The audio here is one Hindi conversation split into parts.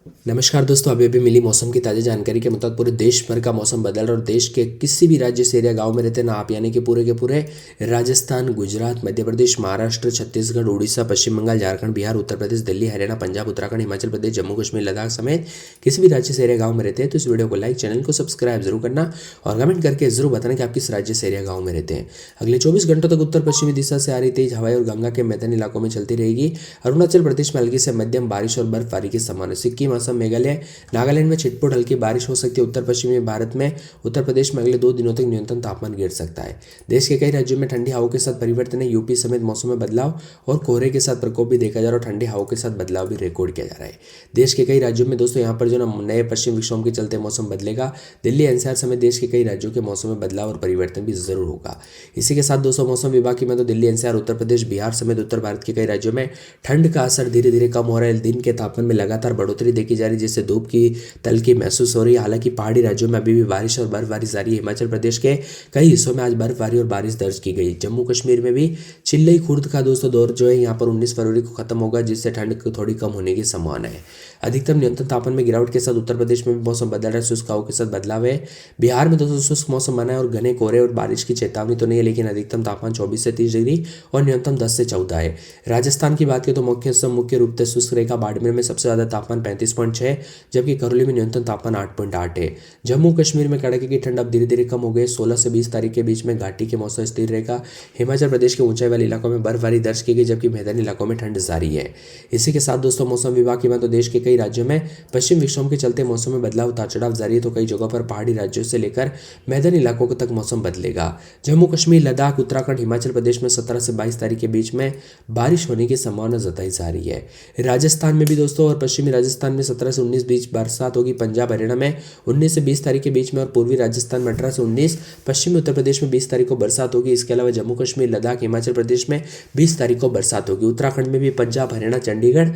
नमस्कार दोस्तों, अभी अभी मिली मौसम की ताज़ा जानकारी के मुताबिक पूरे देश भर का मौसम बदल रहा है और देश के किसी भी राज्य से एरिया गांव में रहते ना आप, यानी कि पूरे के पूरे राजस्थान, गुजरात, मध्य प्रदेश, महाराष्ट्र, छत्तीसगढ़, उड़ीसा, पश्चिम बंगाल, झारखंड, बिहार, उत्तर प्रदेश, दिल्ली, हरियाणा, पंजाब, उत्तराखंड, हिमाचल प्रदेश, जम्मू कश्मीर, लद्दाख समेत किसी भी राज्य से एरिया गाँव में रहते हैं तो इस वीडियो को लाइक, चैनल को सब्सक्राइब जरूर करना और कमेंट करके जरूर बताना कि आप किस राज्य से एरिया गाँव में रहते हैं। अगले 24 घंटों तक उत्तर पश्चिमी दिशा से आ रही तेज हवाएं और गंगा के मैदानी इलाकों में चलती रहेगी। अरुणाचल प्रदेश में हल्की से मध्यम बारिश और बर्फबारी की संभावना। सिक्किम, असम, मेघालय, नागालैंड में छिटपुट हल्की बारिश हो सकती है। उत्तर पश्चिमी भारत में उत्तर प्रदेश में अगले 2 दिनों तक न्यूनतम तापमान गिर सकता है। देश के कई राज्यों में ठंडी हवाओं के साथ परिवर्तन है। यूपी समेत मौसम में बदलाव और कोहरे के साथ प्रकोप भी देखा जा रहा है और ठंडी हवाओं के साथ बदलाव भी रिकॉर्ड किया जा रहा है। देश के कई राज्यों में दोस्तों यहाँ पर जो ना नए पश्चिम विक्षोभ के चलते मौसम बदलेगा। दिल्ली, एनसीआर समेत देश के कई राज्यों के मौसम में बदलाव और परिवर्तन भी जरूर होगा। इसी के साथ दोस्तों मौसम विभाग की मैं तो दिल्ली, एनसीआर, उत्तर प्रदेश, बिहार समेत उत्तर भारत के कई राज्यों में ठंड का असर धीरे धीरे कम हो रहा है। दिन के तापमान में लगातार बढ़ोतरी देखी जा रही है, जिससे धूप की तल्खी महसूस हो रही है। हालांकि पहाड़ी राज्यों में अभी भी बारिश और बर्फबारी जारी है। हिमाचल प्रदेश के कई हिस्सों में आज बर्फबारी और बारिश दर्ज की गई। जम्मू कश्मीर में भी चिल्लई खुर्द का दोस्तों दौर जो है यहाँ पर 19 फरवरी को खत्म होगा, जिससे ठंड थोड़ी कम होने की संभावना है। अधिकतम न्यूनतम तापमान में गिरावट के साथ उत्तर प्रदेश में भी मौसम बदल रहा है। शुष्क हवाओं के साथ बदलाव है। बिहार में दोस्तों शुष्क मौसम बना है और घने कोहरे और बारिश की चेतावनी तो नहीं है, लेकिन अधिकतम तापमान 24 से 30 डिग्री और न्यूनतम 10 से 14 है। राजस्थान की बात करें तो मुख्य रूप से शुष्क रहेगा। बाड़मेर में सबसे ज्यादा तापमान 35.6, जबकि करौली में न्यूनतम तापमान 8.8 है। जम्मू कश्मीर में कड़ाके की ठंड अब धीरे धीरे कम हो गई। 16 से 20 तारीख के बीच में घाटी के मौसम स्थिर रहेगा। हिमाचल प्रदेश के ऊंचाई वाले इलाकों में बर्फबारी दर्ज की गई, जबकि मैदानी इलाकों में ठंड जारी है। इसी के साथ दोस्तों मौसम विभाग की बात तो देश के कई राज्यों में पश्चिम विक्षोभ के चलते मौसम में बदलाव उतार चढ़ाव जारी है, तो कई जगहों पर पहाड़ी राज्यों से लेकर मैदानी इलाकों तक मौसम बदलेगा। जम्मू कश्मीर, लद्दाख, उत्तराखंड, हिमाचल प्रदेश में 17 से 22 तारीख के बीच में बारिश होने की संभावना जताई जा रही है। राजस्थान में भी दोस्तों और पश्चिमी राजस्थान में 17 से 19 बीच बरसात होगी। पंजाब, हरियाणा में 19 से 20 तारीख के बीच में और पूर्वी राजस्थान में 18 से 19, पश्चिमी उत्तर प्रदेश में 20 तारीख को बरसात होगी। इसके अलावा जम्मू कश्मीर, लद्दाख, हिमाचल प्रदेश में 20 तारीख को बरसात होगी। उत्तराखंड में भी पंजाब, हरियाणा, चंडीगढ़,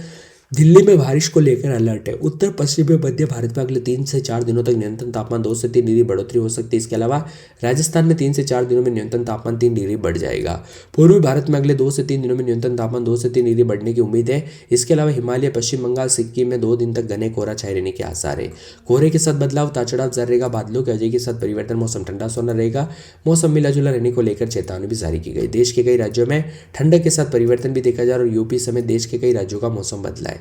दिल्ली में बारिश को लेकर अलर्ट है। उत्तर पश्चिमी मध्य भारत में अगले 3 से 4 दिनों तक न्यूनतम तापमान 2 से 3 डिग्री बढ़ोतरी हो सकती है। इसके अलावा राजस्थान में 3 से 4 दिनों में न्यूनतम तापमान 3 डिग्री बढ़ जाएगा। पूर्वी भारत में अगले 2 से 3 दिनों में न्यूनतम तापमान 2 से 3 डिग्री बढ़ने की उम्मीद है। इसके अलावा हिमालय, पश्चिम बंगाल, सिक्किम में 2 दिन तक घने कोहरा छाए रहने के आसार है। कोहरे के साथ बदलाव, उतार चढ़ाव जारी रहेगा। बादलों के वजह के साथ परिवर्तन, मौसम ठंडा सोना रहेगा। मौसम मिला जुला रहने को लेकर चेतावनी भी जारी की गई। देश के कई राज्यों में ठंडक के साथ परिवर्तन भी देखा जा रहा है और यूपी समेत देश के कई राज्यों का मौसम बदला है।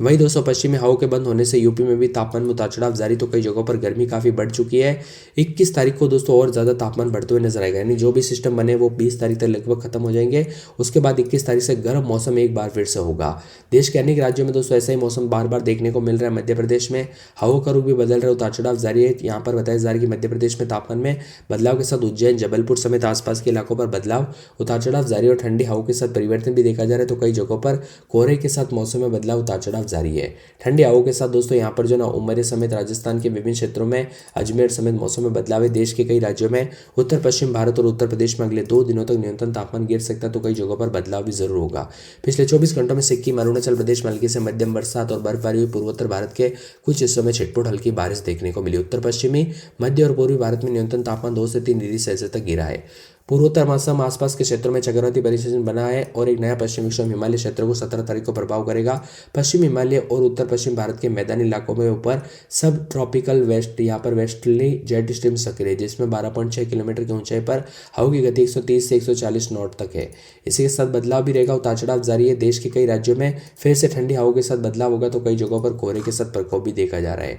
वहीं दोस्तों पश्चिमी हवाओं के बंद होने से यूपी में भी तापमान में उतार चढ़ाव जारी, तो कई जगहों पर गर्मी काफी बढ़ चुकी है। 21 तारीख को दोस्तों और ज्यादा तापमान बढ़ते हुए नजर आएगा, यानी जो भी सिस्टम बने वो 20 तारीख तक लगभग खत्म हो जाएंगे। उसके बाद 21 तारीख से गर्म मौसम एक बार फिर से होगा। देश के अनेक राज्यों में दोस्तों ऐसा ही मौसम बार बार देखने को मिल रहा है। मध्य प्रदेश में हवाओं का रुख भी बदल रहा है, उतार चढ़ाव जारी है। यहाँ पर बताया जा रहा है कि मध्य प्रदेश में तापमान में बदलाव के साथ उज्जैन, जबलपुर समेत आसपास के इलाकों पर बदलाव, उतार चढ़ाव जारी और ठंडी हवाओं के साथ परिवर्तन भी देखा जा रहा है, तो कई जगहों पर कोहरे के साथ मौसम में बदलाव, उतार चढ़ाव जारी है। ठंडी हवाओं के साथ दोस्तों यहाँ पर जो ना उमरिया समेत राजस्थान के विभिन्न क्षेत्रों में, अजमेर समेत मौसम में बदलाव है। देश के कई राज्यों में उत्तर पश्चिम भारत और उत्तर प्रदेश में अगले 2 दिनों तक न्यूनतम तापमान गिर सकता है, तो कई जगहों पर बदलाव भी जरूर होगा। पिछले 24 घंटों में सिक्किम, अरुणाचल प्रदेश में हल्की से मध्यम बरसात और बर्फबारी हुई। पूर्वोत्तर भारत के कुछ हिस्सों में छिटपुट हल्की बारिश देखने को मिली। उत्तर पश्चिमी, मध्य और पूर्वी भारत में न्यूनतम तापमान 2 से 3 डिग्री सेल्सियस तक गिरा है। पूर्वोत्तर मौसम आसपास के क्षेत्रों में चक्रवाती परिस्थिति बना है और एक नया पश्चिम विक्षोभ हिमालय क्षेत्र को 17 तारीख को प्रभाव करेगा। पश्चिम हिमालय और उत्तर पश्चिम भारत के मैदानी इलाकों में ऊपर सब ट्रॉपिकल वेस्ट यहाँ पर वेस्टर्ली जेट स्ट्रीम सक्रिय, जिसमें 12.6 किलोमीटर की ऊंचाई पर हवा की गति 130 से 140 नॉट तक है। इसी के साथ बदलाव भी रहेगा, उतार चढ़ाव जारी है। देश के कई राज्यों में फिर से ठंडी हवाओं के साथ बदलाव होगा, तो कई जगहों पर कोहरे के साथ प्रकोप भी देखा जा रहा है।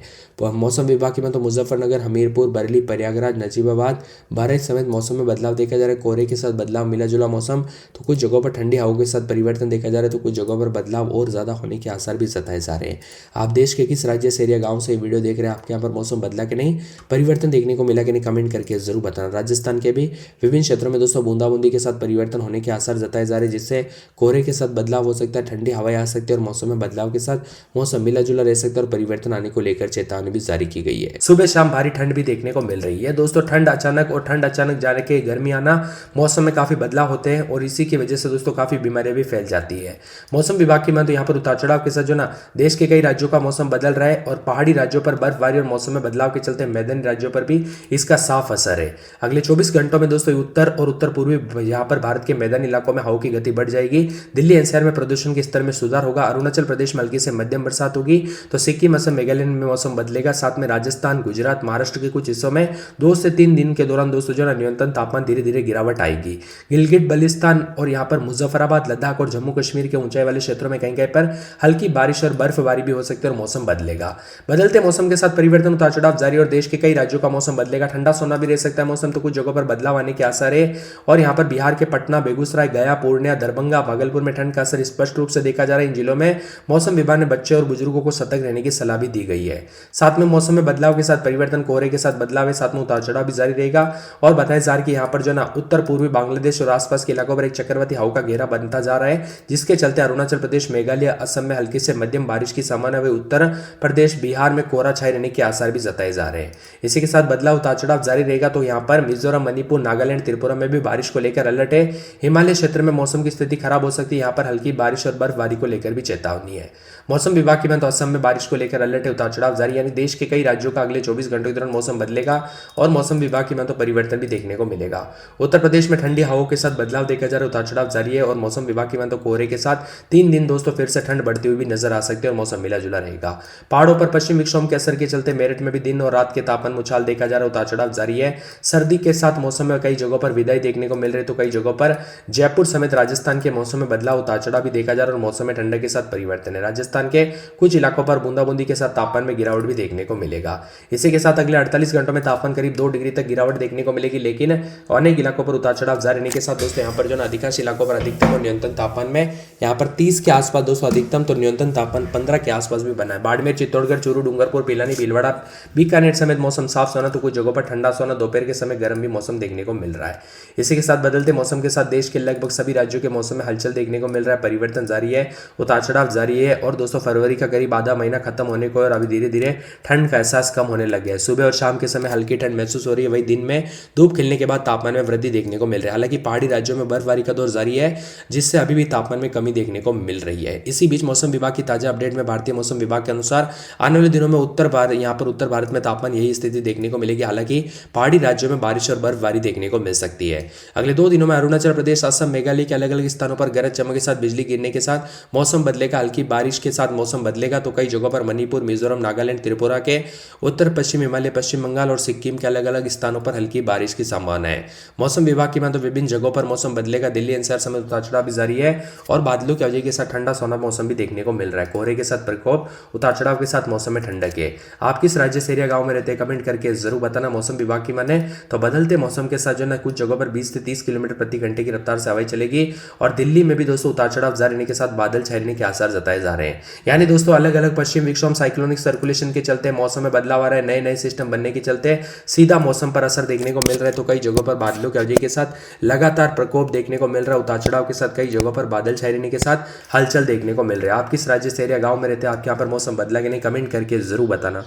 मौसम विभाग की बात तो मुजफ्फरनगर, हमीरपुर, बरेली, प्रयागराज, नजीबाबाद, बहराइच समेत मौसम में बदलाव देखा जा रहा है। कोहरे के साथ बदलाव, मिला जुला मौसम, तो कुछ जगहों पर ठंडी हवाओं के साथ परिवर्तन देखा जा रहा है, तो कुछ जगहों पर बदलाव और ज्यादा होने के आसार भी जताए जा रहे हैं। आप देश के किस राज्य से, एरिया, गांव से वीडियो देख रहे हैं? आपके यहाँ पर मौसम बदला कि नहीं, परिवर्तन देखने को मिला कि नहीं, कमेंट करके जरूर बताना। राजस्थान के भी विभिन्न क्षेत्रों में दोस्तों बूंदाबूंदी के साथ परिवर्तन होने के आसार जताए जा रहे हैं, जिससे कोहरे के साथ बदलाव हो सकता है, ठंडी हवाएं आ सकती है और मौसम में बदलाव के साथ मौसम मिला जुला रह सकता है और परिवर्तन आने को लेकर चेतावनी भी जारी की गई है। सुबह शाम भारी ठंड भी देखने को मिल रही है दोस्तों। ठंड अचानक जाने के गर्मी आना ना मौसम में काफ़ी बदलाव होते हैं और इसी की वजह से दोस्तों काफ़ी बीमारियां भी फैल जाती है। मौसम विभाग की माने तो यहाँ पर उतार चढ़ाव के साथ जो ना देश के कई राज्यों का मौसम बदल रहा है और पहाड़ी राज्यों पर बर्फबारी और मौसम में बदलाव के चलते मैदानी राज्यों पर भी इसका साफ असर है। अगले 24 घंटों में दोस्तों उत्तर और उत्तर पूर्वी यहाँ पर भारत के मैदानी इलाकों में हवा की गति बढ़ जाएगी। दिल्ली एनसीआर में प्रदूषण के स्तर में सुधार होगा। अरुणाचल प्रदेश में हल्की से मध्यम बरसात होगी तो सिक्किम असम मेघालय में मौसम बदलेगा। साथ में राजस्थान गुजरात महाराष्ट्र के कुछ हिस्सों में 2 से 3 दिन के दौरान दोस्तों जो न्यूनतम तापमान धीरे धीरे गिरावट आएगी। गिलगित बल्तिस्तान और यहाँ पर मुजफ्फराबाद लद्दाख और जम्मू कश्मीर के ऊंचाई वाले क्षेत्रों में कहीं कहीं पर हल्की बारिश और बर्फबारी भी हो सकती है और मौसम बदलेगा। बदलते मौसम के साथ परिवर्तन उतार चढ़ाव जारी और देश के कई राज्यों का मौसम बदलेगा। ठंडा सोना भी रह सकता है मौसम, तो कुछ जगहों पर बदलाव आने के आसार है। और यहाँ पर बिहार के पटना, बेगूसराय, गया, पूर्णिया, दरभंगा, भागलपुर में ठंड का असर स्पष्ट रूप से देखा जा रहा है। इन जिलों में मौसम विभाग ने बच्चे और बुजुर्गों को सतर्क रहने की सलाह भी दी गई है। साथ में मौसम में बदलाव के साथ परिवर्तन, कोहरे के साथ बदलाव है, साथ में उतार चढ़ाव भी जारी रहेगा। और बताया जा रहा है कि यहाँ पर जो ना उत्तर पूर्वी बांग्लादेश और आसपास के इलाकों पर एक चक्रवाती हवा का घेरा बनता जा रहा है, जिसके चलते अरुणाचल प्रदेश, मेघालय, असम में हल्की से मध्यम बारिश की संभावना है। उत्तर प्रदेश, बिहार में कोहरा छाए रहने के आसार भी जताए जा रहे हैं। इसी के साथ बदलाव उतार चढ़ाव जारी रहेगा। तो यहाँ पर मिजोरम, मणिपुर, नागालैंड, त्रिपुरा में भी बारिश को लेकर अलर्ट है। हिमालय क्षेत्र में मौसम की स्थिति खराब हो सकती है। यहाँ पर हल्की बारिश और बर्फबारी को लेकर भी चेतावनी है। मौसम विभाग की बात तो असम में बारिश को लेकर अलर्ट है, उतार चढ़ाव जारी, यानी देश के कई राज्यों का अगले 24 घंटों के दौरान मौसम बदलेगा और मौसम विभाग की बात तो परिवर्तन भी देखने को मिलेगा। उत्तर प्रदेश में ठंडी हवाओं के साथ बदलाव देखा जा रहा है, उतार चढ़ाव जारी है। और मौसम विभाग की बात तो कोहरे के साथ 3 दिन दोस्तों फिर से ठंड बढ़ती हुई भी नजर आ सकती है और मौसम मिला जुला रहेगा। पहाड़ों पर पश्चिम विक्षोभ के असर के चलते मेरठ में भी दिन और रात के तापमान में उछाल देखा जा रहा है, उतार चढ़ाव जारी है। सर्दी के साथ मौसम में कई जगहों पर विदाई देखने को मिल रही है, तो कई जगहों पर जयपुर समेत राजस्थान के मौसम में बदलाव, उतार चढ़ाव भी देखा जा रहा है और मौसम में ठंडक के साथ परिवर्तन है। राजस्थान के कुछ इलाकों पर बूंदाबूंदी के साथ तापमान में गिरावट भी देखने को मिलेगा। इसी के साथ अगले 48 घंटों में तापमान करीब 2 डिग्री तक गिरावट देखने को मिलेगी, लेकिन अनेक इलाकों पर उतार चढ़ाव जारी रहने के साथ दोस्तों यहाँ पर जो अधिकांश इलाकों पर अधिकतम और न्यूनतम तापमान में यहाँ पर 30 के आसपास दोस्तों अधिकतम, तो न्यूनतम तापमान 15 के आसपास भी बना है। बाड़मेर, चित्तौड़गढ़, चूरू, डूंगरपुर, पिलानी, भीलवाड़ा, बीकानेर समेत मौसम साफ सोना, तो कुछ जगहों पर ठंडा सोना, दोपहर के समय गर्म भी मौसम देखने को मिल रहा है। इसी के साथ बदलते मौसम के साथ देश के लगभग सभी राज्यों के मौसम में हलचल देखने को मिल रहा है, परिवर्तन जारी है, उतार चढ़ाव जारी है। और दोस्तों फरवरी का करीब आधा महीना खत्म होने को और अभी धीरे धीरे ठंड का एहसास कम होने लग गया है। सुबह और शाम के समय हल्की ठंड महसूस हो रही है, वही दिन में धूप खिलने के बाद तापमान में वृद्धि देखने को मिल रहा है। हालांकि पहाड़ी राज्यों में बर्फबारी का दौर जारी है, जिससे अभी भी तापमान में कमी देखने को मिल रही है। इसी बीच मौसम विभाग की ताजा अपडेट में भारतीय मौसम विभाग के अनुसार आने वाले दिनों में उत्तर भारत में तापमान यही स्थिति देखने को मिलेगी। हालांकि पहाड़ी राज्यों में बारिश और बर्फबारी देखने को मिल सकती है। अगले 2 दिनों में अरुणाचल प्रदेश, असम, मेघालय के अलग अलग स्थानों पर गरज चमक के साथ बिजली गिरने के साथ मौसम बदलेगा। हल्की बारिश के साथ मौसम बदलेगा, तो कई जगहों पर मणिपुर, मिजोरम, नागालैंड, त्रिपुरा के उत्तर पश्चिम हिमालय, पश्चिम बंगाल और सिक्किम के अलग अलग स्थानों पर हल्की बारिश की संभावना है। मौसम विभाग की बात तो विभिन्न जगहों पर मौसम बदलेगा। दिल्ली एनसीआर समेत उतार चढ़ाव भी जारी है और बादलों की वजह के साथ ठंडा सोना मौसम भी देखने को मिल रहा है। कोहरे के साथ प्रकोप, उतार चढ़ाव के साथ मौसम में ठंडक है। आप किस राज्य से एरिया गांव में रहते हैं कमेंट करके जरूर बताना। मौसम विभाग की माने तो बदलते मौसम के साथ जो है कुछ जगहों पर 20 से 30 किलोमीटर प्रति घंटे की रफ्तार से हवाएं चलेगी और दिल्ली में भी दोस्तों उतार चढ़ाव जारी रहने के साथ बादल छाए रहने के आसार जताए जा रहे हैं। यानी दोस्तों अलग अलग पश्चिम विक्षोभ साइक्लोनिक सर्कुलेशन के चलते मौसम में बदलाव आ रहा है, नए नए सिस्टम बनने के चलते सीधा मौसम पर असर देखने को मिल रहा है। तो कई जगहों पर बादलों की वजह के साथ लगातार प्रकोप देखने को मिल रहा है, उतार चढ़ाव के साथ कई जगहों पर बादल छाए रहने के साथ हलचल देखने को मिल रहा है। आप किस राज्य से एरिया गांव में रहते हैं, आपके यहाँ पर मौसम बदला कि नहीं कमेंट करके जरूर बताना।